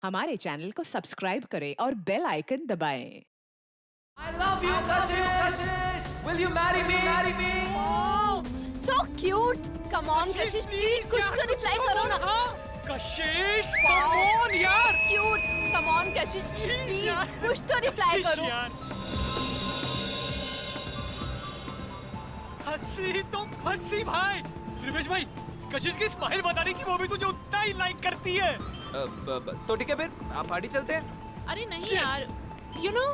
हमारे चैनल को सब्सक्राइब करें और बेल आइकन दबाएं। I love you, Kashish. Will you marry me? Marry me. Oh, so cute. Come on, Kashish, please कुछ तो रिप्लाई करो ना. कशिश, come on यार. Cute. Come on, Kashish, please कुछ तो रिप्लाई करो. हंसी तुम हंसी भाई. रिवेश भाई, कशिश की स्माइल बताने की वो भी तुझे उतना ही लाइक करती है. तो ठीक है फिर आप पार्टी चलते हैं. अरे नहीं यार, you know,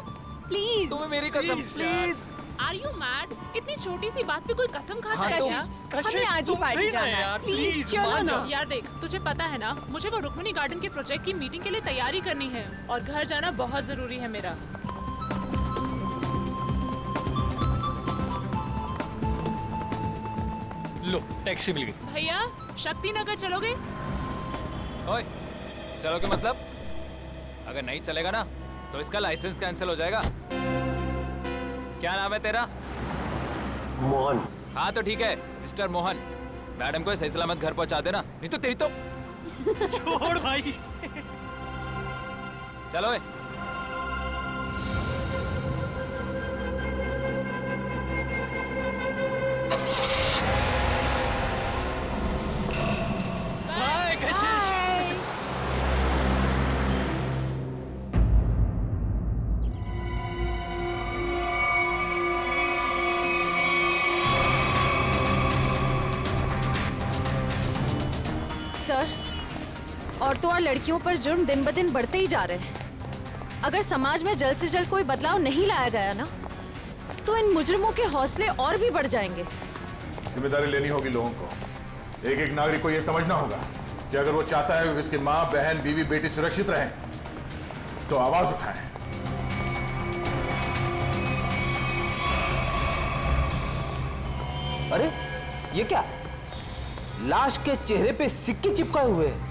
please. तुम्हें मेरी कसम प्लीज. Are you mad? इतनी छोटी सी बात पे कोई कसम खाता है क्या? हमें आज ही पार्टी जाना है. यार प्लीज प्लीज चलो ना. यार देख, तुझे पता है ना, मुझे वो रुक्मिणी गार्डन के प्रोजेक्ट की मीटिंग के लिए तैयारी करनी है और घर जाना बहुत जरूरी है मेरा. लो टैक्सी मिल गई. भैया, शक्ति नगर चलोगे? ओए चलोगे मतलब? अगर नहीं चलेगा ना तो इसका लाइसेंस कैंसिल हो जाएगा. क्या नाम है तेरा? मोहन. हाँ तो ठीक है मिस्टर मोहन. मैडम को सही सलामत घर पहुंचा देना, नहीं तो तेरी तो. छोड़ भाई. चलो. बाय कशिश. सर, औरतों और लड़कियों पर जुर्म दिन ब दिन बढ़ते ही जा रहे हैं. अगर समाज में जल्द से जल्द कोई बदलाव नहीं लाया गया ना, तो इन मुजरिमों के हौसले और भी बढ़ जाएंगे. जिम्मेदारी लेनी होगी लोगों को. एक एक नागरिक को यह समझना होगा कि अगर वो चाहता है कि उसकी माँ, बहन, बीवी, बेटी सुरक्षित रहे तो आवाज उठाए. अरे ये क्या? लाश के चेहरे पे सिक्के चिपकाए हुए हैं.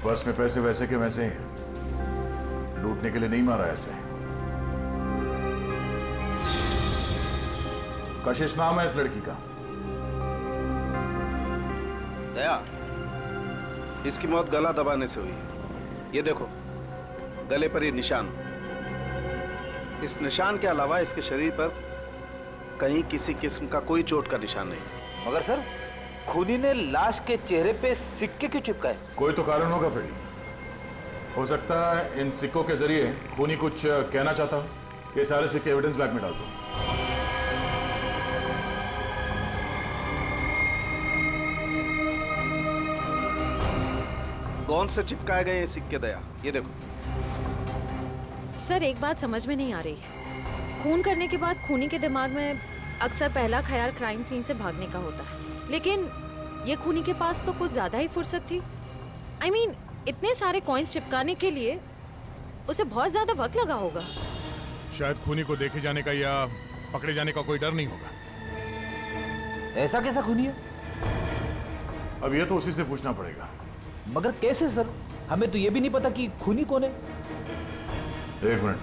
पर्स में पैसे वैसे के वैसे ही. लूटने के लिए नहीं मारा ऐसे. कशिश नाम है इस लड़की का. दया, इसकी मौत गला दबाने से हुई है. ये देखो गले पर ये निशान. इस निशान के अलावा इसके शरीर पर कहीं किसी किस्म का कोई चोट का निशान नहीं. मगर सर, खूनी ने लाश के चेहरे पे सिक्के क्यों चिपकाए? कोई तो कारण होगा फ्रेडी. हो सकता है इन सिक्कों के जरिए खूनी कुछ कहना चाहता हो. ये सारे सिक्के एविडेंस बैग में डाल दो. कौन से चिपकाए गए ये सिक्के दया? ये देखो. सर, एक बात समझ में नहीं आ रही. खून करने के बाद खूनी के दिमाग में अक्सर पहला ख्याल क्राइम सीन से भागने का होता है, लेकिन ये खूनी के पास तो कुछ ज्यादा ही फुर्सत थी. I mean, इतने सारे कॉइन्स चिपकाने के लिए उसे बहुत ज्यादा वक्त लगा होगा. शायद खूनी को देखे जाने का या पकड़े जाने का कोई डर नहीं होगा. ऐसा कैसा खूनी है? अब ये तो उसी से पूछना पड़ेगा. मगर कैसे सर? हमें तो ये भी नहीं पता कि खूनी कौन है. एक मिनट.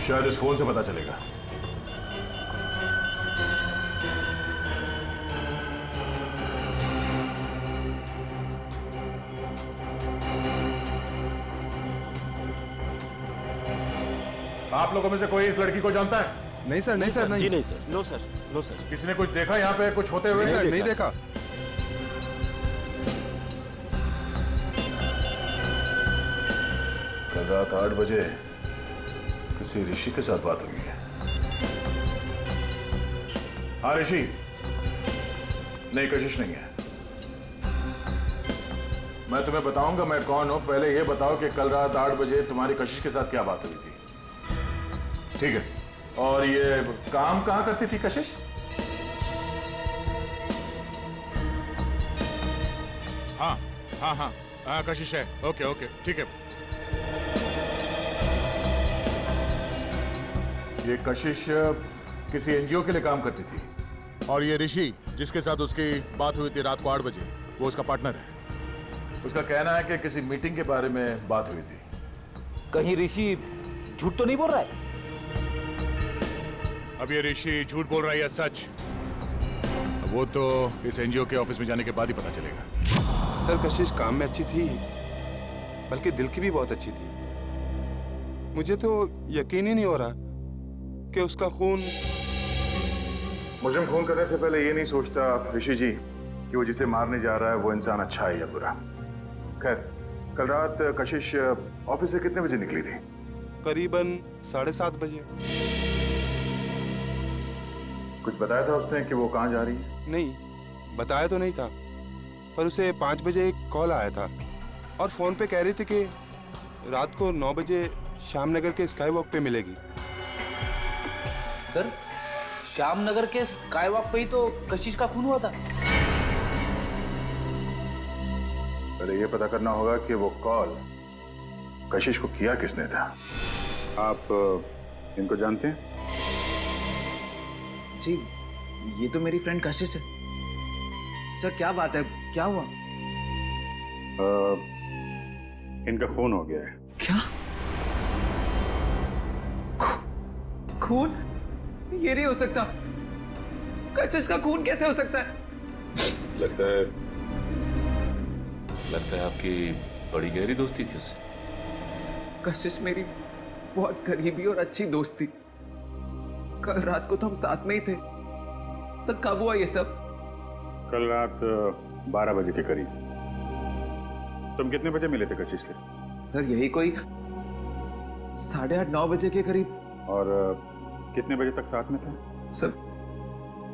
शायद इस फोन से पता चलेगा. आप लोगों में से कोई इस लड़की को जानता है? नहीं सर, नहीं सर, नहीं. जी नहीं sir. No sir, no sir. किसी ने कुछ देखा यहाँ पे कुछ होते हुए? नहीं सर, नहीं देखा. कल रात 8 बजे किसी ऋषि के साथ बात हुई है. हाँ ऋषि. नहीं, कशिश नहीं है. मैं तुम्हें बताऊंगा मैं कौन हूं. पहले यह बताओ कि कल रात 8 बजे तुम्हारी कशिश के साथ क्या बात हुई थी. ठीक है. और ये काम कहां करती थी कशिश? हाँ हाँ हाँ हाँ, कशिश है. ओके ओके, ठीक है. ये कशिश किसी एनजीओ के लिए काम करती थी. और ये ऋषि जिसके साथ उसकी बात हुई थी रात को 8 बजे, वो उसका पार्टनर है. उसका कहना है कि किसी मीटिंग के बारे में बात हुई थी. कहीं ऋषि झूठ तो नहीं बोल रहा है? अब ये ऋषि झूठ बोल रहा है या सच, वो तो इस एनजीओ के ऑफिस में जाने के बाद ही पता चलेगा। सर कशिश काम में अच्छी थी, बल्कि दिल की भी बहुत अच्छी थी। मुझे तो यकीन ही नहीं हो रहा कि उसका खून। मुझे खून करने से पहले ये नहीं सोचता ऋषि जी कि वो जिसे मारने जा रहा है वो इंसान अच्छा है या बुरा। खैर, कल रात कशिश ऑफिस से कितने बजे निकली थी? करीबन 7:30 बजे। कुछ बताया था उसने कि वो कहाँ जा रही है? नहीं, बताया तो नहीं था, पर उसे 5 बजे एक कॉल आया था और फोन पे कह रही थी कि रात को 9 बजे श्यामनगर के स्काई वॉक पे मिलेगी। सर, श्यामनगर के स्काई वॉक पे ही तो कशिश का खून हुआ था। पहले ये पता करना होगा कि वो कॉल कशिश को किया किसने था। आप इनको जानते हैं? जी, ये तो मेरी फ्रेंड कशिश है। सर क्या बात है, क्या हुआ? इनका खून हो गया है। क्या? खून? ये नहीं हो सकता। कशिश का खून कैसे हो सकता है? लगता है आपकी बड़ी गहरी दोस्ती थी उससे। कशिश मेरी बहुत करीबी और अच्छी दोस्त थी। कल रात को तो हम साथ में ही थे। सर कब हुआ ये सब? कल रात 12 बजे के करीब। तुम कितने बजे मिले थे कशिश से? सर यही कोई 8:30 9 बजे के करीब। और कितने बजे तक साथ में थे? सर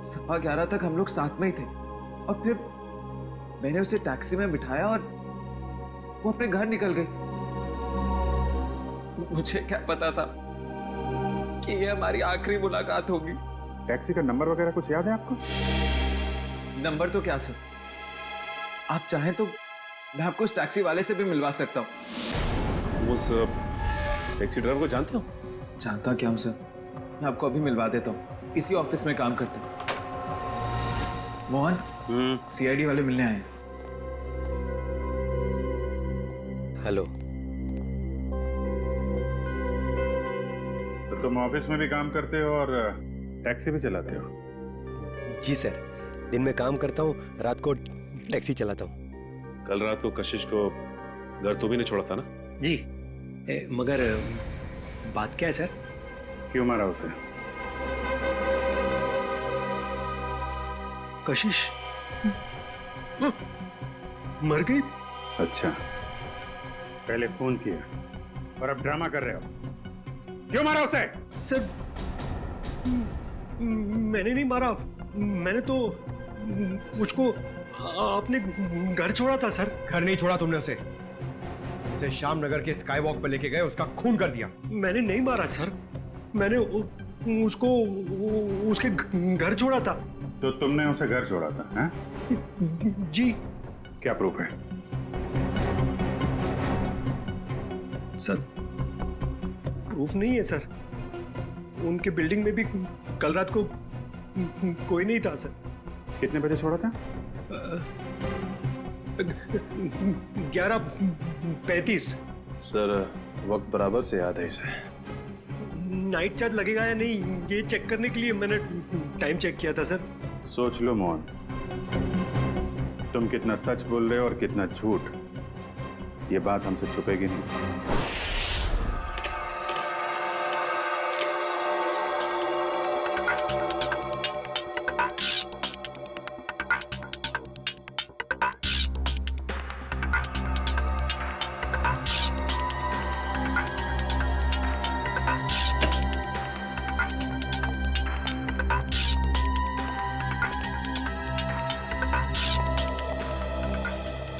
11:15 तक हम लोग साथ में ही थे और फिर मैंने उसे टैक्सी में बिठाया और वो अपने घर निकल गई। मुझे क्या पता था कि ये हमारी आखिरी मुलाकात होगी। टैक्सी का नंबर वगैरह कुछ याद है आपको? नंबर तो क्या सर, आप चाहें तो मैं आपको उस टैक्सी वाले से भी मिलवा सकता हूँ। उस टैक्सी ड्राइवर को जानते हो? जानता क्या हूँ सर, मैं आपको अभी मिलवा देता हूँ। इसी ऑफिस में काम करते हैं। मोहन, सीआईडी वाले मिलने आए हैं। हेलो। तो तुम ऑफिस में भी काम करते हो और टैक्सी भी चलाते हो? जी सर, दिन में काम करता हूँ, रात को टैक्सी चलाता हूँ। कल रात को कशिश को घर तो भी नहीं छोड़ा था ना? जी, मगर बात क्या है सर? क्यों मारा उसे? कशिश मर गई। अच्छा, पहले फोन किया और अब ड्रामा कर रहे हो। क्यों मारा उसे? सर मैंने नहीं मारा, मैंने तो मुझको आपने घर छोड़ा था सर। घर नहीं छोड़ा तुमने उसे श्यामनगर के स्काई वॉक पर लेके गए, उसका खून कर दिया। मैंने नहीं मारा सर, मैंने उसको उसके घर छोड़ा था। तो तुमने उसे घर छोड़ा था? हैं? जी। क्या प्रूफ है? सर प्रूफ नहीं है सर, उनके बिल्डिंग में भी कल रात को कोई नहीं था सर। कितने बजे छोड़ा था? 11:35। सर वक्त बराबर से याद है इसे। नाइट चार्ज लगेगा या नहीं ये चेक करने के लिए मैंने टाइम चेक किया था सर। सोच लो मोहन, तुम कितना सच बोल रहे हो और कितना झूठ, ये बात हमसे छुपेगी नहीं।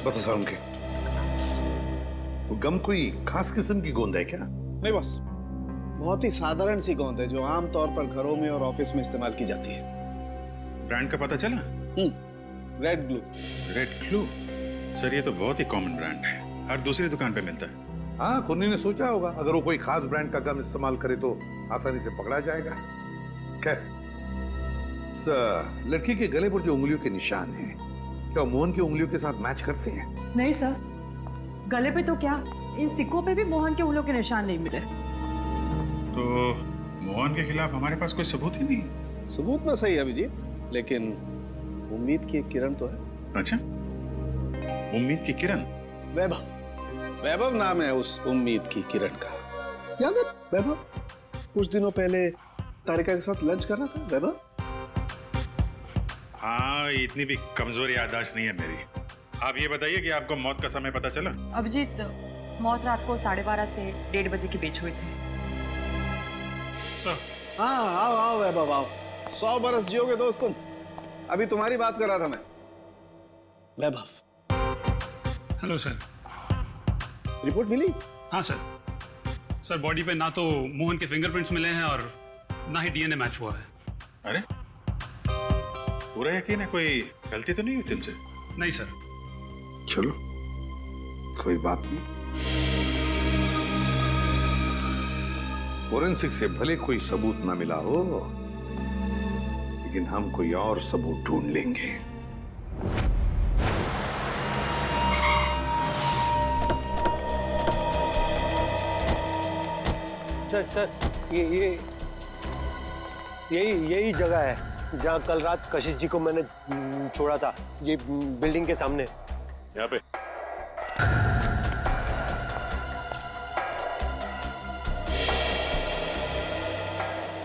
बता सारुण के, वो गम कोई खास किस्म की गोंद है क्या? नहीं बस, बहुत ही साधारण सी गोंद है जो आमतौर पर घरों में और ऑफिस में इस्तेमाल की जाती है। ब्रांड का पता चला? Red glue. Red glue? Sir ये तो बहुत ही कॉमन ब्रांड है, हर दूसरी दुकान पे मिलता है। हाँ, कुन्नी ने सोचा होगा अगर वो कोई खास ब्रांड का गम इस्तेमाल करे तो आसानी से पकड़ा जाएगा। खैर, लड़की के गले पर जो उंगलियों के निशान हैं, क्या मोहन की उंगलियों के साथ मैच करते हैं? नहीं सर, गले पे तो क्या, इन सिक्कों पे भी मोहन के उंगलियों के निशान नहीं मिले। तो मोहन के खिलाफ हमारे पास कोई सबूत ही नहीं। सबूत ना सही अभिजीत, लेकिन उम्मीद की एक किरण तो है। अच्छा, उम्मीद की किरण? वैभव, वैभव नाम है उस उम्मीद की किरण का। याद है वैभव? कुछ दिनों पहले तारिका के साथ लंच कर रहा था वैभव। हाँ, इतनी भी कमजोर याददाश्त नहीं है मेरी। आप ये बताइए कि आपको मौत का समय पता चला? अभिजीत, मौत रात को 12:30 से 1:30 बजे के बीच हुई थी। हाँ, आओ आओ वैभव आओ। 100 बरस जियोगे दोस्त तुम। अभी तुम्हारी बात कर रहा था मैं। वैभव। Hello sir. रिपोर्ट मिली? हाँ सर। सर, बॉडी पे ना तो मोहन के फिंगरप्रिंट्स मिले हैं और ना ही डीएनए मैच हुआ है। अरे, पूरा यकीन है? कोई गलती तो नहीं हुई तुमसे? नहीं सर। चलो, कोई बात नहीं। फोरेंसिक से भले कोई सबूत ना मिला हो, लेकिन हम कोई और सबूत ढूंढ लेंगे। सर, यही जगह है जहाँ कल रात कशिश जी को मैंने छोड़ा था। ये बिल्डिंग के सामने। यहाँ पे?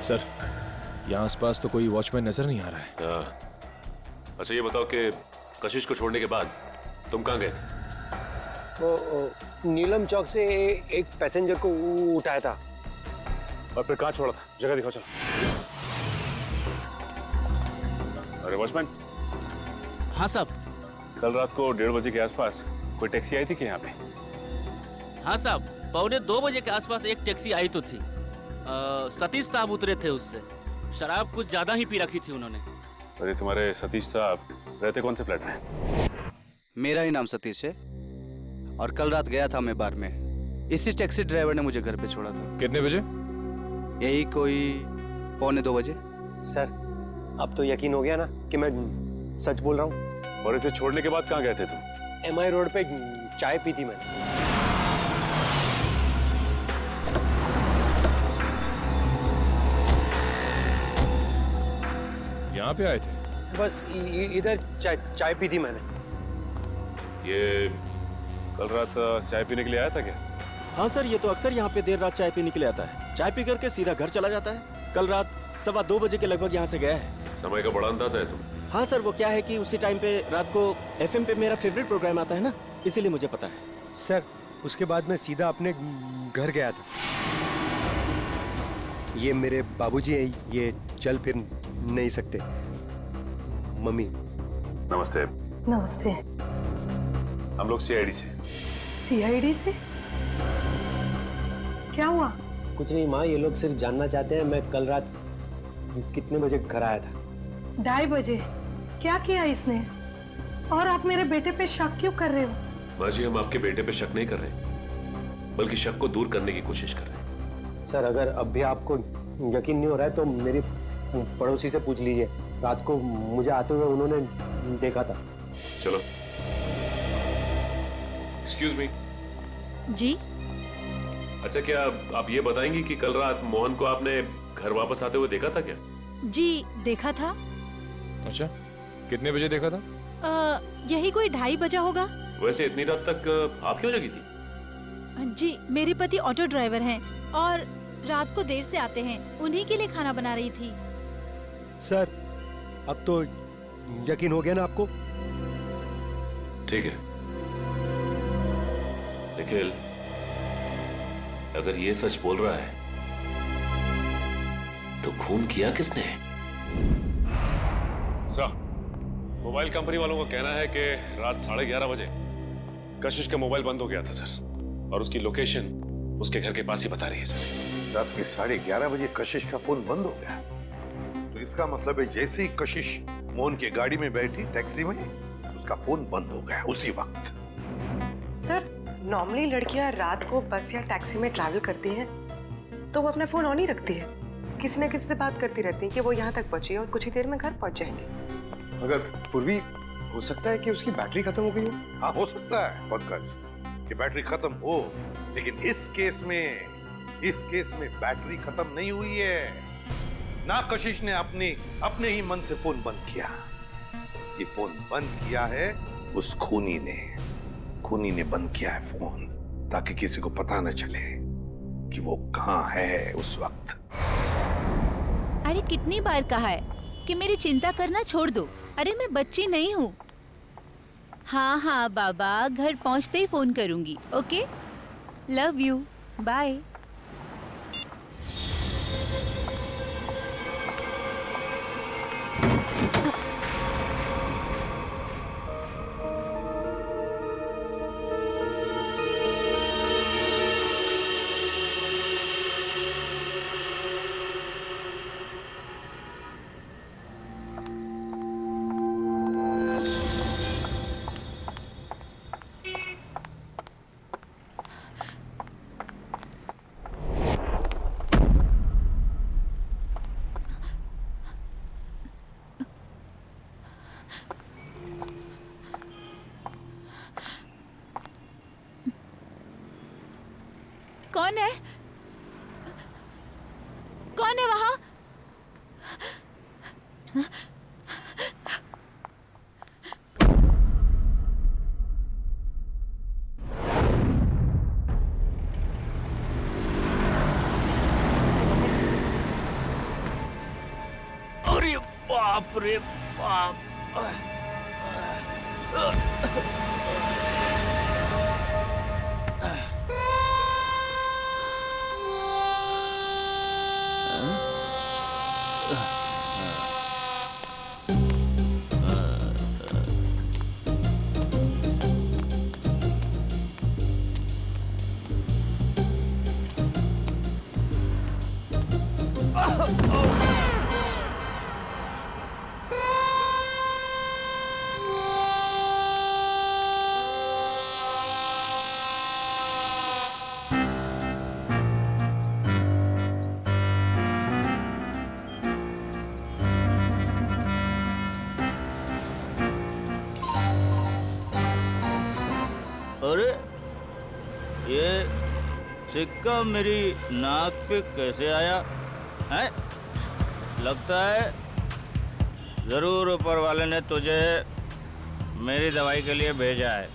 सर, यहाँ आसपास तो कोई वॉचमैन नजर नहीं आ रहा है। अच्छा, ये बताओ कि कशिश को छोड़ने के बाद तुम कहाँ गए थे? वो नीलम चौक से एक पैसेंजर को उठाया था। और फिर कहाँ छोड़ा था? जगह दिखाओ चलो। अरे वॉचमैन। हाँ साहब। कल रात को 1:30 बजे के आसपास कोई टैक्सी आई थी क्या यहाँ पे? हाँ साहब, 1:45 बजे के आसपास एक टैक्सी आई तो थी। सतीश साहब उतरे थे उससे। शराब कुछ ज्यादा ही पी रखी थी उन्होंने। अरे तुम्हारे सतीश साहब रहते कौन से फ्लैट में? मेरा ही नाम सतीश है और कल रात गया था मैं बार में। इसी टैक्सी ड्राइवर ने मुझे घर पे छोड़ा था। कितने बजे? यही कोई 1:45 बजे। सर, अब तो यकीन हो गया ना कि मैं सच बोल रहा हूँ। और इसे छोड़ने के बाद कहाँ गए थे तुम? MI रोड पे चाय पी थी मैंने। यहाँ पे आए थे? बस इधर चाय पी थी मैंने। ये कल रात चाय पीने के लिए आया था क्या? हाँ सर, ये तो अक्सर यहाँ पे देर रात चाय पीने के लिए आता है। चाय पी करके सीधा घर चला जाता है। कल रात 2:15 बजे के लगभग यहाँ से गया है। समय का बड़ा अंदाजा है तुम। हाँ सर, वो क्या है कि उसी टाइम पे रात को FM पे मेरा फेवरेट प्रोग्राम आता है ना, इसीलिए मुझे पता है। सर, उसके बाद मैं सीधा अपने घर गया था। ये मेरे बाबूजी हैं, ये चल फिर नहीं सकते। मम्मी। नमस्ते। नमस्ते। हम लोग CID से। CID से? क्या हुआ? कुछ नहीं माँ, ये लोग सिर्फ जानना चाहते हैं मैं कल रात कितने बजे घर आया था। 2:30 बजे। क्या किया इसने? और आप मेरे बेटे पे शक क्यों कर रहे हो? माँ जी, हम आपके बेटे पे शक नहीं कर रहे, बल्कि शक को दूर करने की कोशिश कर रहे हैं। सर, अगर अब भी आपको यकीन नहीं हो रहा है तो मेरी पड़ोसी से पूछ लीजिए। रात को मुझे आते हुए उन्होंने देखा था। चलो। Excuse me. जी। अच्छा, क्या आप ये बताएंगी कि कल रात मोहन को आपने घर वापस आते हुए देखा था क्या? जी, देखा था। अच्छा, कितने बजे देखा था? यही कोई 2:30 बजा होगा। वैसे इतनी रात तक आप क्यों जगी थी? जी, मेरे पति ऑटो ड्राइवर हैं और रात को देर से आते हैं। उन्हीं के लिए खाना बना रही थी। सर, अब तो यकीन हो गया ना आपको? ठीक है, निखिल, अगर ये सच बोल रहा है तो खून किया किसने? सर, मोबाइल कंपनी वालों का कहना है कि रात 11:30 बजे कशिश का मोबाइल बंद हो गया था सर, और उसकी लोकेशन उसके घर के पास ही बता रही है सर। रात के 11:30 बजे कशिश का फोन बंद हो गया, तो इसका मतलब है जैसे ही कशिश मोहन की गाड़ी में बैठी टैक्सी में, उसका फोन बंद हो गया उसी वक्त। सर, नॉर्मली लड़कियां रात को बस या टैक्सी में ट्रैवल करती हैं तो वो अपना फोन ऑन ही रखती है। किसी न किसी से बात करती रहती हैं कि वो यहाँ तक पहुंची और कुछ ही देर में घर पहुंच जाएंगे। मगर पूर्वी, हो सकता है कि उसकी बैटरी खत्म हो गई हो। हाँ, हो सकता है पंकज कि बैटरी खत्म हो, लेकिन इस केस में इस केस में बैटरी खत्म नहीं हुई है। ना कशिश ने अपने ही मन से फोन बंद किया। ये फोन बंद किया है उस खूनी ने बंद किया है फोन, ताकि किसी को पता न चले कि वो कहां है उस वक्त। अरे कितनी बार कहा है कि मेरी चिंता करना छोड़ दो। अरे मैं बच्ची नहीं हूँ। हाँ हाँ बाबा, घर पहुँचते ही फोन करूंगी। Okay, love you, bye. कौन है? कौन है वहां? अरे बाप रे बाप। अरे ये सिक्का मेरी नाक पे कैसे आया है? लगता है जरूर ऊपर वाले ने तुझे मेरी दवाई के लिए भेजा है।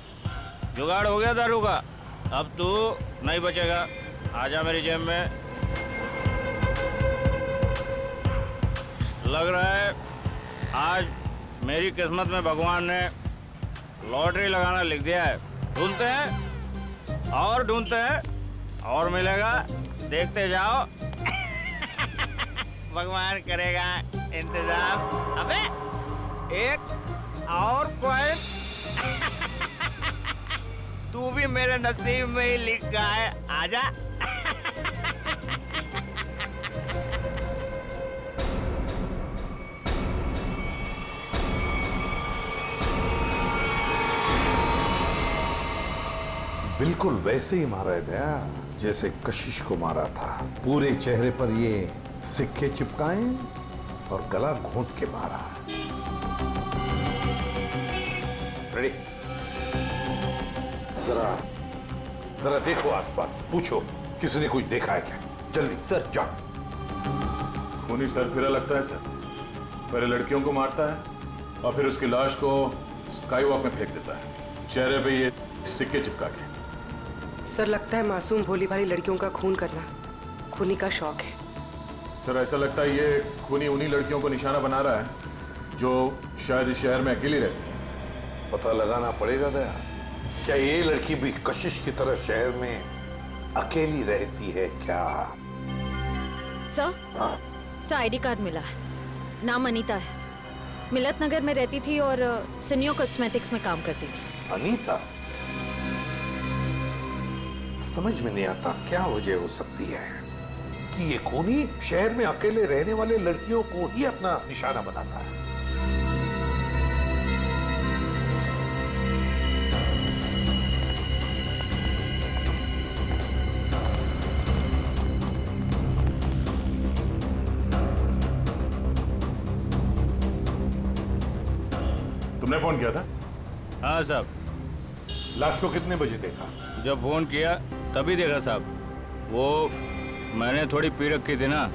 जुगाड़ हो गया दारू का, अब तू नहीं बचेगा। आजा मेरी जेब में। लग रहा है आज मेरी किस्मत में भगवान ने लॉटरी लगाना लिख दिया है। ढूंढते हैं और ढूंढते हैं और मिलेगा, देखते जाओ। भगवान करेगा इंतजाम। अबे एक और पॉइंट तू भी मेरे नसीब में ही लिखा है। आजा। बिल्कुल वैसे ही मारा है दया, जैसे कशिश को मारा था। पूरे चेहरे पर ये सिक्के चिपकाए और गला घोंट के मारा। रेडी? जरा देखो आसपास, पूछो किसी ने कुछ देखा है क्या? जल्दी सर जाओ। खूनी सरफिरा लगता है सर। पहले लड़कियों को मारता है और फिर उसकी लाश को स्काई वॉक में फेंक देता है, चेहरे पे ये सिक्के चिपका के। सर लगता है मासूम भोली भाली लड़कियों का खून करना खूनी का शौक है। सर ऐसा लगता है ये खूनी उन्हीं लड़कियों को निशाना बना रहा है जो शायद इस शहर में अकेली रहती है। पता लगाना पड़ेगा दया, क्या ये लड़की भी कशिश की तरह शहर में अकेली रहती है क्या? सर आईडी कार्ड मिला है। नाम अनीता है। मिलत नगर में रहती थी और सिनियो कॉस्मेटिक्स में काम करती थी। अनीता? समझ में नहीं आता क्या वजह हो सकती है कि ये खूनी शहर में अकेले रहने वाले लड़कियों को ही अपना निशाना बनाता है। तुमने फोन किया था? हाँ साहब। लाश को कितने बजे देखा? जब फोन किया तभी देखा साहब। वो मैंने थोड़ी पी रखी थी ना,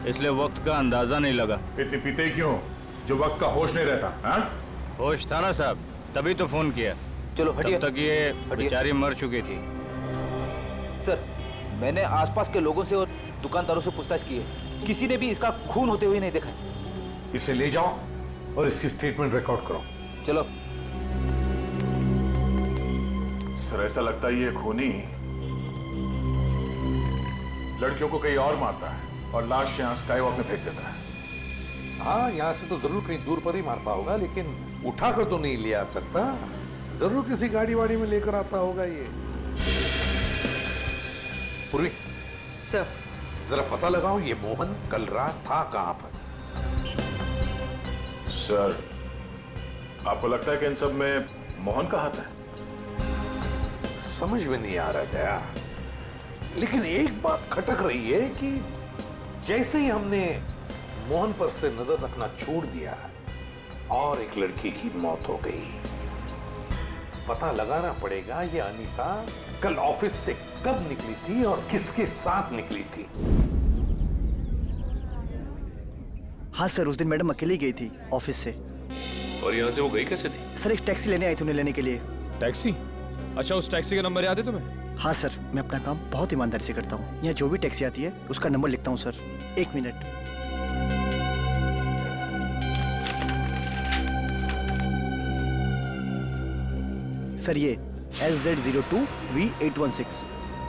इसलिए वक्त का अंदाजा नहीं लगा। इतनी पीते ही क्यों जो वक्त का होश नहीं रहता? हाँ? होश था ना साहब, तभी तो फोन किया। चलो हटिए। तब तक ये बेचारी मर चुकी थी। सर, मैंने आसपास के लोगों से और दुकानदारों से पूछताछ की है, किसी ने भी इसका खून होते हुए नहीं देखा। इसे ले जाओ और इसकी स्टेटमेंट रिकॉर्ड करो। चलो। सर, ऐसा लगता है ये खूनी लड़कियों को कहीं और मारता है और लाश यहाँ स्काई वॉक में फेंक देता है। हाँ, यहाँ से तो जरूर कहीं दूर पर ही मारता होगा, लेकिन उठाकर तो नहीं ले आ सकता। जरूर किसी गाड़ी वाड़ी में लेकर आता होगा ये। पूर्वी सर, जरा पता लगाओ ये मोहन कल रात था कहां पर। सर, आपको लगता है कि इन सब में मोहन का हाथ है? समझ में नहीं आ रहा गया, लेकिन एक बात खटक रही है कि जैसे ही हमने मोहन पर से नजर रखना छोड़ दिया और एक लड़की की मौत हो गई, पता लगाना पड़ेगा ये अनीता कल ऑफिस से कब निकली थी और किसके साथ निकली थी। हाँ सर, उस दिन मैडम अकेली गई थी ऑफिस से। और यहाँ से वो गई कैसे थी? सर, एक टैक्सी लेने आई थी उन्हें लेने के लिए। टैक्सी? अच्छा, उस टैक्सी का नंबर याद है तुम्हें? हाँ सर, मैं अपना काम बहुत ईमानदारी से करता हूँ। यहाँ जो भी टैक्सी आती है उसका नंबर लिखता हूँ सर। 1 मिनट। सर, ये SZ02V816।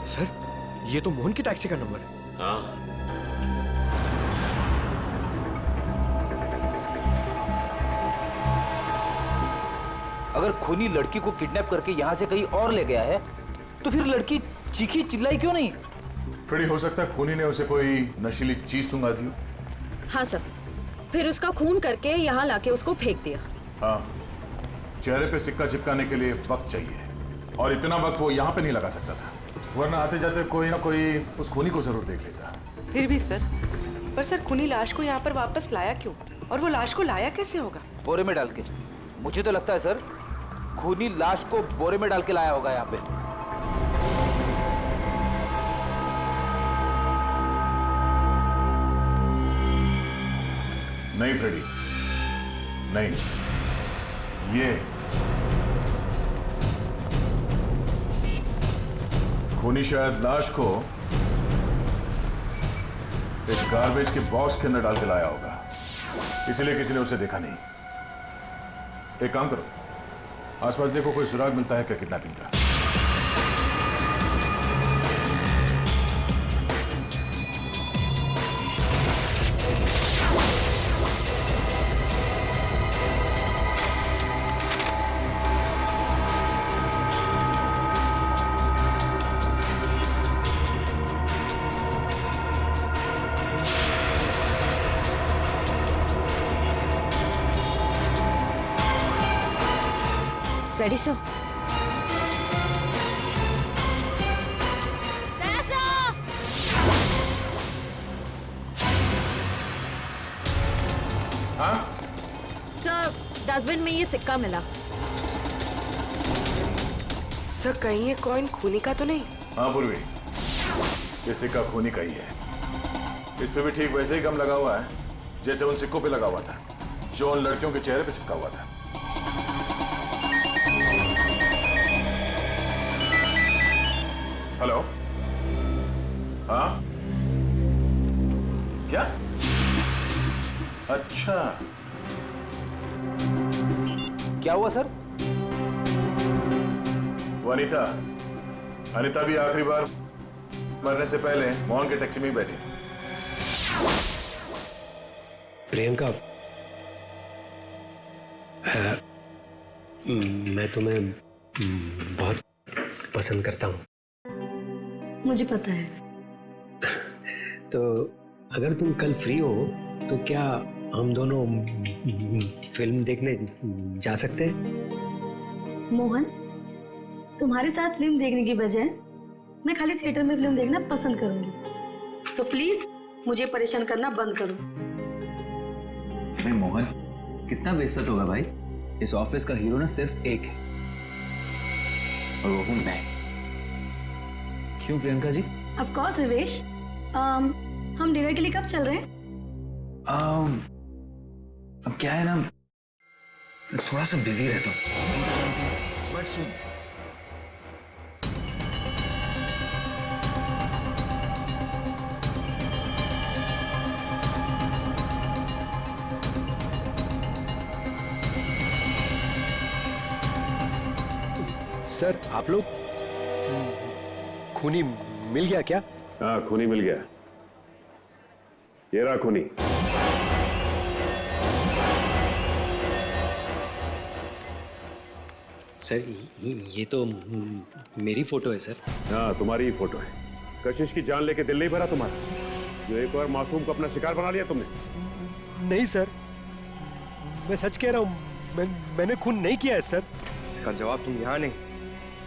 सर, ये तो मोहन की टैक्सी का नंबर है। हाँ। अगर खूनी लड़की को किडनैप करके यहाँ से कहीं और ले गया है, तो फिर लड़की चीखी चिल्लाई क्यों नहीं? फ्रेडी, हो सकता है खूनी ने उसे कोई नशीली चीज सुंघा दी। हाँ सर, फिर उसका खून करके यहाँ लाके उसको फेंक दिया। हाँ, चेहरे पे सिक्का चिपकाने के लिए वक्त चाहिए, और इतना वक्त वो यहाँ पे नहीं लगा सकता था, वरना आते जाते कोई ना कोई उस खूनी को जरूर देख लेता। फिर भी सर, पर सर खूनी लाश को यहाँ पर वापस लाया क्यों? और वो लाश को लाया कैसे होगा? बोरे में डाल के। मुझे तो लगता है सर, खूनी लाश को बोरे में डाल के लाया होगा यहाँ पे। नहीं फ्रेडी, नहीं, ये खूनी शायद लाश को एक गार्बेज के बॉक्स के अंदर डाल के लाया होगा, इसलिए किसी ने उसे देखा नहीं। एक काम करो, आसपास देखो कोई सुराग मिलता है क्या किडनैपिंग का। फ्रेडी सर, हाँ? सर, डस्टबिन में ये सिक्का मिला। सर, कहीं ये कॉइन खूनी का तो नहीं? हाँ पूर्वी, ये सिक्का खूनी का ही है। इस पे भी ठीक वैसे ही गम लगा हुआ है जैसे उन सिक्कों पे लगा हुआ था जो उन लड़कियों के चेहरे पे चिपका हुआ था। हेलो? हाँ? क्या? अच्छा, क्या हुआ सर? वो अनीता भी आखिरी बार मरने से पहले मोहन के टैक्सी में ही बैठी थी। प्रियंका, मैं तुम्हें बहुत पसंद करता हूँ। मुझे पता है। तो अगर तुम कल फ्री हो तो क्या हम दोनों फिल्म देखने जा सकते हैं? मोहन, तुम्हारे साथ फिल्म देखने की बजाय मैं खाली थिएटर में फिल्म देखना पसंद करूंगी। सो प्लीज मुझे परेशान करना बंद करो। अरे मोहन, कितना बेइज्जत होगा भाई। इस ऑफिस का हीरो ना सिर्फ एक है और वो हूं मैं। क्यों प्रियंका जी? ऑफ कोर्स रिवेश, हम डिनर के लिए कब चल रहे हैं? अब क्या है ना, थोड़ा सा बिजी रहता हूँ, बट सुन, सर आप लोग खूनी मिल गया क्या? हाँ, खूनी मिल गया। ये रहा खूनी। सर ये तो मेरी फोटो है सर। हाँ, तुम्हारी ही फोटो है। कशिश की जान लेके दिल नहीं भरा तुम्हारा, जो एक और मासूम को अपना शिकार बना लिया तुमने? नहीं सर, मैं सच कह रहा हूँ, मैंने खून नहीं किया है सर। इसका जवाब तुम यहाँ नहीं,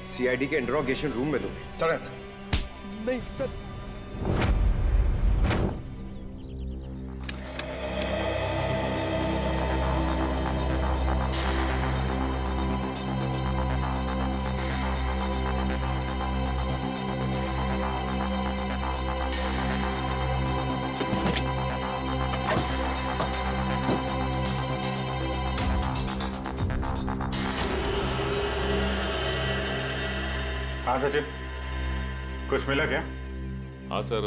सीआईडी के इंट्रोगेशन रूम में दो। चलो सर। नहीं सर। हाँ सचिन, कुछ मिला क्या? हाँ सर,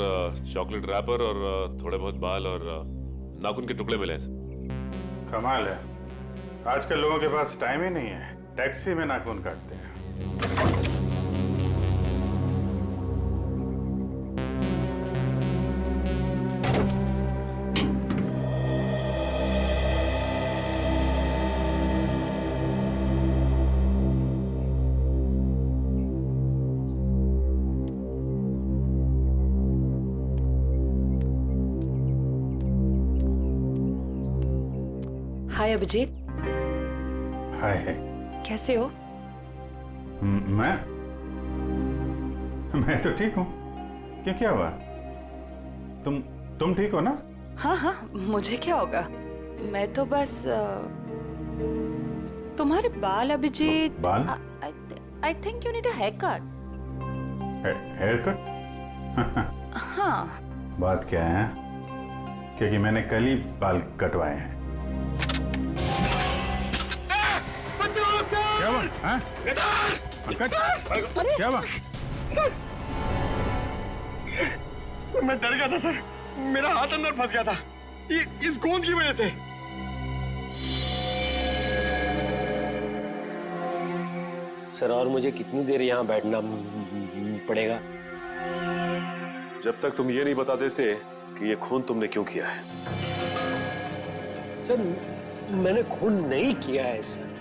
चॉकलेट रैपर और थोड़े बहुत बाल और नाखून के टुकड़े मिले हैं सर। कमाल है, आजकल लोगों के पास टाइम ही नहीं है, टैक्सी में नाखून काटते हैं। हाय अभिजीत। हाय। कैसे हो? मैं तो ठीक हूँ। क्या हुआ? तुम ठीक हो ना? हाँ हाँ, मुझे क्या होगा, मैं तो बस तुम्हारे बाल अभिजीत। बाल? I think you need a haircut. Haircut? हाँ। बात क्या है? क्योंकि मैंने कल ही बाल कटवाए हैं। क्या हुआ? हाँ? क्या हुआ? सर, मैं डर गया था सर, मेरा हाथ अंदर फंस गया था, ये इस गोंद की वजह से। सर, और मुझे कितनी देर यहाँ बैठना पड़ेगा? जब तक तुम ये नहीं बता देते कि ये खून तुमने क्यों किया है। सर, मैंने खून नहीं किया है सर।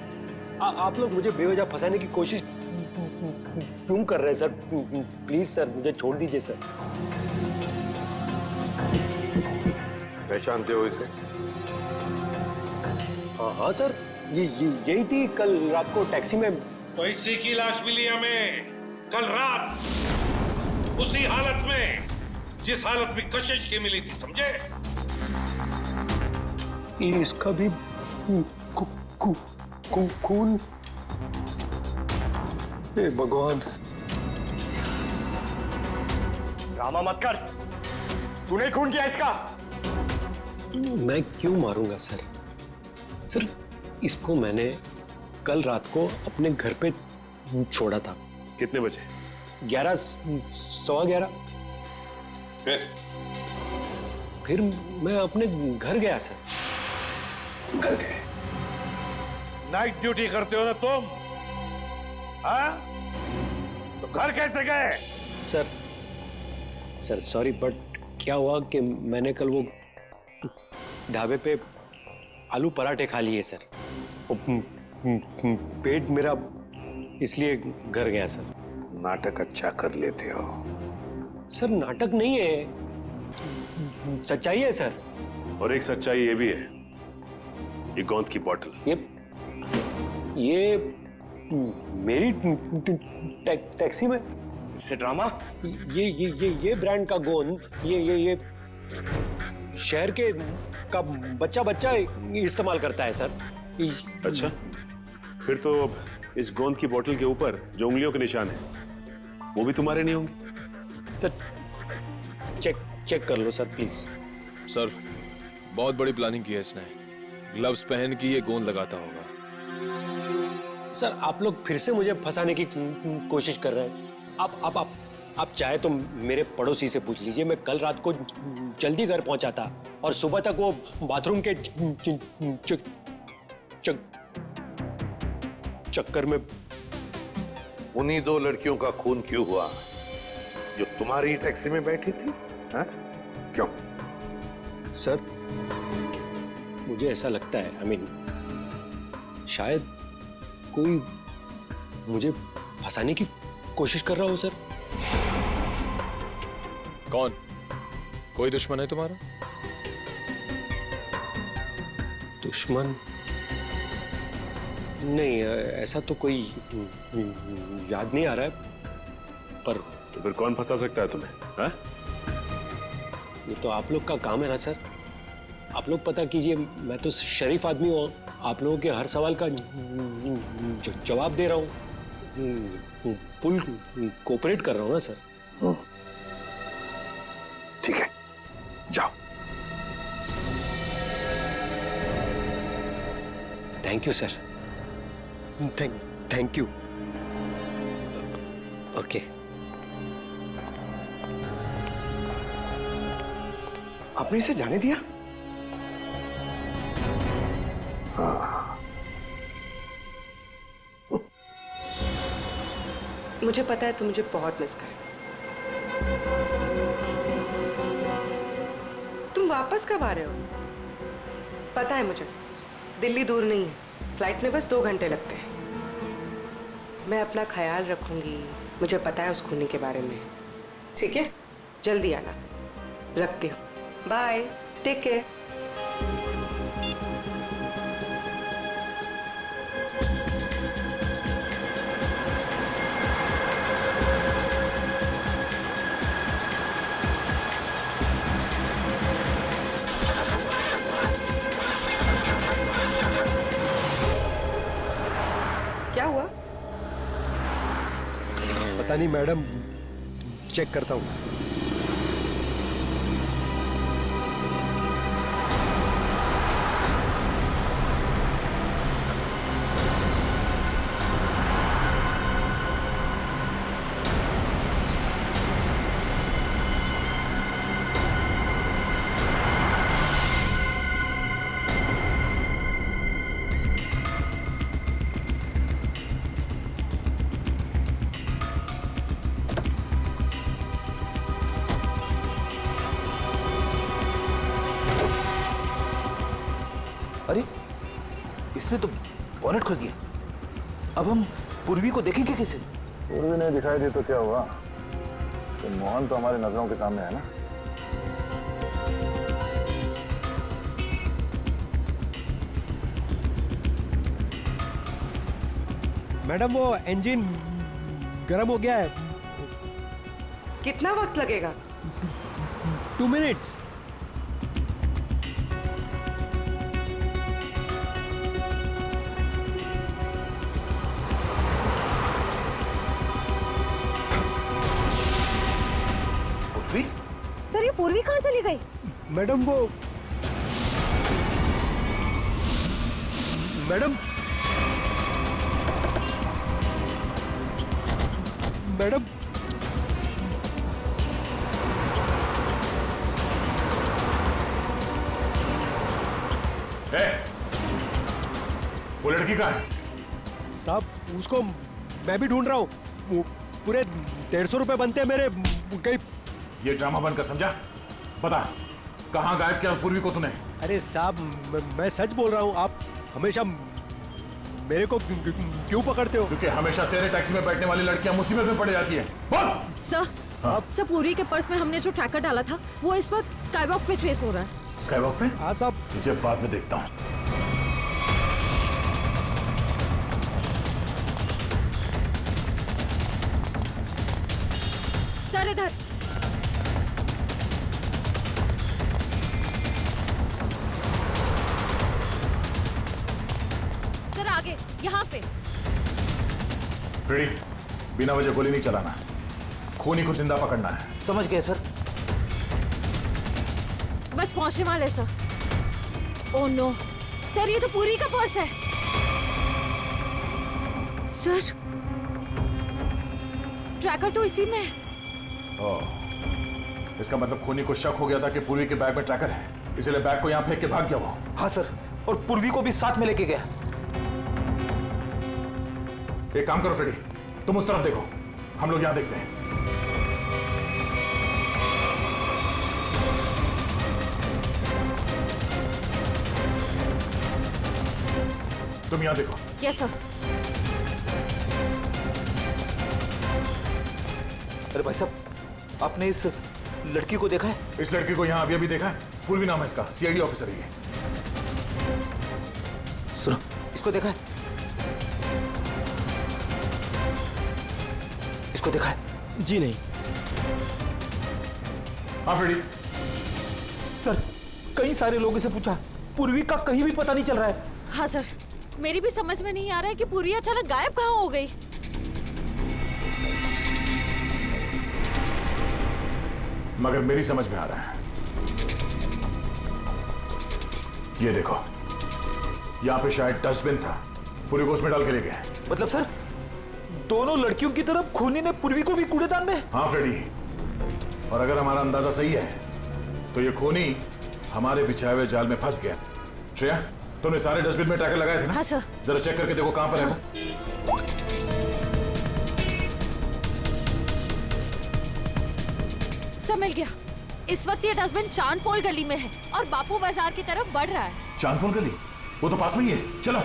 आप लोग मुझे बेवजह फंसाने की कोशिश क्यों कर रहे हैं सर? प्लीज सर, मुझे छोड़ दीजिए सर। पहचानते हो इसे? हाँ सर, यही थी कल रात को टैक्सी में। तो इसी की लाश मिली हमें कल रात, उसी हालत में जिस हालत में कशिश की मिली थी, समझे? इसका भी खून? हे भगवान। ड्रामा मत कर, तूने खून किया इसका। मैं क्यों मारूंगा सर? सर, इसको मैंने कल रात को अपने घर पे छोड़ा था। कितने बजे? 11, सवा 11। फिर मैं अपने घर गया सर। घर गए? नाइट ड्यूटी करते हो ना तुम? हाँ? तो घर कैसे गए? सर सॉरी, बट क्या हुआ कि मैंने कल वो ढाबे पे आलू पराठे खा लिए सर। पेट मेरा इसलिए घर गया सर। नाटक अच्छा कर लेते हो। सर, नाटक नहीं है, सच्चाई है सर। और एक सच्चाई ये भी है, ये गोंद की बोतल। ये मेरी टैक्सी में से ड्रामा। ये ब्रांड का गोंद ये शहर के का बच्चा इस्तेमाल करता है सर। अच्छा, फिर तो इस गोंद की बोतल के ऊपर जो उंगलियों के निशान है वो भी तुम्हारे नहीं होंगे? सर, चेक कर लो सर प्लीज। सर बहुत बड़ी प्लानिंग की है इसने। ग्लव्स पहन के ये गोंद लगाता होगा। सर आप लोग फिर से मुझे फंसाने की कोशिश कर रहे हैं। आप चाहे तो मेरे पड़ोसी से पूछ लीजिए, मैं कल रात को जल्दी घर पहुंचा था और सुबह तक वो बाथरूम के चक्कर में। उन्हीं दो लड़कियों का खून क्यों हुआ जो तुम्हारी टैक्सी में बैठी थी? हाँ? क्यों? सर मुझे ऐसा लगता है, आई मीन शायद कोई मुझे फंसाने की कोशिश कर रहा हो सर। कौन? कोई दुश्मन है तुम्हारा? दुश्मन नहीं, ऐसा तो कोई याद नहीं आ रहा है, पर तो फिर कौन फंसा सकता है तुम्हें? हाँ? ये तो आप लोग का काम है ना सर। आप लोग पता कीजिए, मैं तो शरीफ आदमी हूँ, आप लोगों के हर सवाल का जवाब दे रहा हूँ, फुल कोऑपरेट कर रहा हूँ ना सर। ठीक है, जाओ। Thank you sir. Thank you. Okay. आपने इसे जाने दिया? हाँ। मुझे पता है तुम मुझे बहुत मिस कर। तुम वापस कब आ रहे हो? पता है मुझे, दिल्ली दूर नहीं है, फ्लाइट में बस 2 घंटे लगते हैं। मैं अपना ख्याल रखूंगी, मुझे पता है उस खूनी के बारे में। ठीक है, जल्दी आना। रखती हूँ, बाय, टेक केयर। क्या हुआ? पता नहीं मैडम, चेक करता हूँ। अरे इसने तो बॉनेट खोल दिया। अब हम पूर्वी को देखेंगे कैसे? पूर्वी नहीं दिखाई दी तो क्या हुआ? तो मोहन तो हमारी नजरों के सामने है ना। मैडम वो इंजन गर्म हो गया है। कितना वक्त लगेगा? 2 मिनट्स। सर ये पूर्वी कहाँ चली गई? मैडम वो मैडम मैडम वो लड़की कहाँ है? साहब उसको मैं भी ढूंढ रहा हूँ। पूरे 150 रुपए बनते हैं मेरे। कहीं ये ड्रामा बनकर समझा? पता कहाँ गायब किया पूर्वी को तूने? अरे साहब मैं सच बोल रहा हूँ। आप हमेशा मेरे को क्यों पकड़ते हो? क्योंकि हमेशा तेरे टैक्सी में बैठने वाली लड़कियां मुसीबत में पड़ जाती हैं। बोल। सर पूर्वी के पर्स में हमने जो ट्रैकर डाला था वो इस वक्त स्काईवॉक पे ट्रेस हो रहा है। स्काईवॉक पे? हाँ साहब। तुझे बाद में देखता हूँ। सर इधर। सर आगे यहाँ पे। रेडी? बिना वजह गोली नहीं चलाना। खूनी को जिंदा पकड़ना है। समझ गए सर। बस पहुंचने वाले सर। ओह नो सर, ये तो पूरी का पर्स है सर। ट्रैकर तो इसी में है। ओह, इसका मतलब खूनी को शक हो गया था कि पूर्वी के बैग में ट्रैकर है, इसलिए बैग को यहाँ फेंक के भाग गया वो। हाँ सर, और पूर्वी को भी साथ में लेके गया। एक काम करो फ्रेडी, तुम उस तरफ देखो, हम लोग यहाँ देखते हैं। तुम यहाँ देखो। Yes sir. अरे भाई साहब, आपने इस लड़की को देखा है? इस लड़की को यहाँ अभी अभी देखा है। पूर्वी नाम है इसका, सीआईडी ऑफिसर है ये। सुनो, इसको देखा है? इसको देखा है? जी नहीं। हाँ फ्रेडी। सर, कई सारे लोगों से पूछा, पूर्वी का कहीं भी पता नहीं चल रहा है। हाँ सर, मेरी भी समझ में नहीं आ रहा है कि पूरी अचानक गायब कहाँ हो गई। मगर मेरी समझ में आ रहा है। ये देखो, यहाँ पे शायद डस्टबिन था, पूर्वी को उसमें डाल के ले गए। मतलब सर, दोनों लड़कियों की तरफ खूनी ने पूर्वी को भी कूड़ेदान में? हाँ फ्रेडी, और अगर हमारा अंदाजा सही है तो ये खूनी हमारे बिछाए हुए जाल में फंस गया। श्रेया, तुमने सारे डस्टबिन में ट्रैकर लगाए थे ना? हाँ सर। जरा चेक करके देखो कहां पर है वो। सब मिल गया। इस वक्त ये डस्टबिन चांदपोल गली में है और बापू बाजार की तरफ बढ़ रहा है। चांदपोल गली? वो तो पास में ही है, चलो।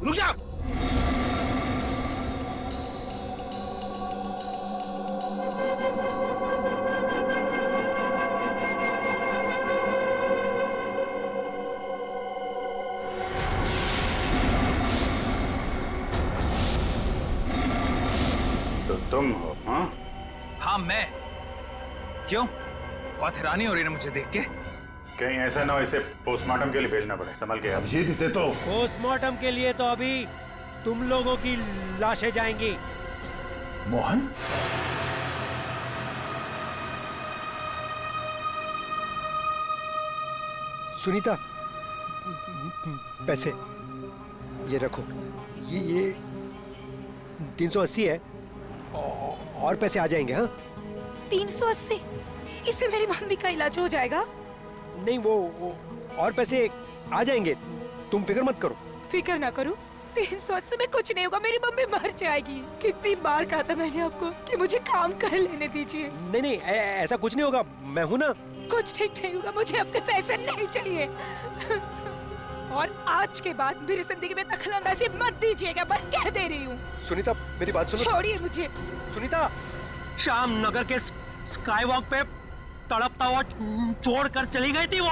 रुक जाओ। तो तुम हो? हाँ हाँ मैं। क्यों, बहुत हैरानी हो रही है ना मुझे देख के? कहीं ऐसा ना हो इसे पोस्टमार्टम के लिए भेजना पड़े। संभल के। अभिजीत, इसे तो पोस्टमार्टम के लिए तो अभी तुम लोगों की लाशें जाएंगी। मोहन? सुनीता, पैसे ये रखो। ये 380 है और पैसे आ जाएंगे। हाँ 380? इससे मेरी मम्मी का इलाज हो जाएगा? नहीं, वो और पैसे आ जाएंगे, तुम फिक्र मत करो। फिक्र ना करूं? 380 में कुछ नहीं होगा, मेरी मम्मी मर जाएगी। कितनी बार कहा था मैंने आपको कि मुझे काम कर लेने दीजिए। नहीं नहीं, ऐसा कुछ नहीं होगा, मैं हूं ना। कुछ ठीक नहीं होगा, मुझे आपके पैसे नहीं चाहिए। और आज के बाद मेरी जिंदगी में दखलंदाजी मत दीजिएगा, मैं कह दे रही हूँ। सुनीता, मेरी बात सुनो। छोड़िए मुझे। सुनीता, शाम नगर के स्काई वॉक पे तड़पता हुआ छोड़कर चली गई थी वो।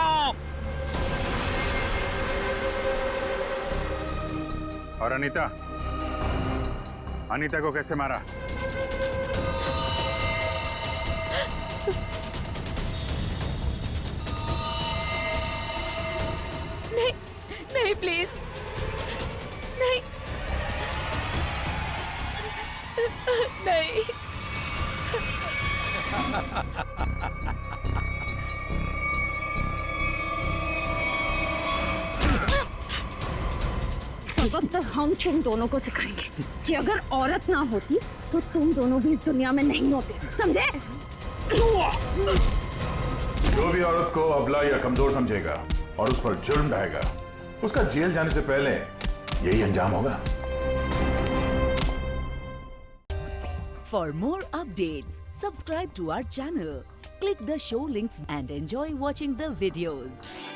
और अनीता, अनीता को कैसे मारा? नहीं नहीं प्लीज नहीं नहीं। सबक तो हम तुम दोनों को सिखाएंगे कि अगर औरत ना होती तो तुम दोनों भी इस दुनिया में नहीं होते, समझे? जो भी औरत को अबला या कमजोर समझेगा और उस पर जुर्म ढाएगा, उसका जेल जाने से पहले यही अंजाम होगा। For more updates, subscribe to our channel, click the show links and enjoy watching the videos.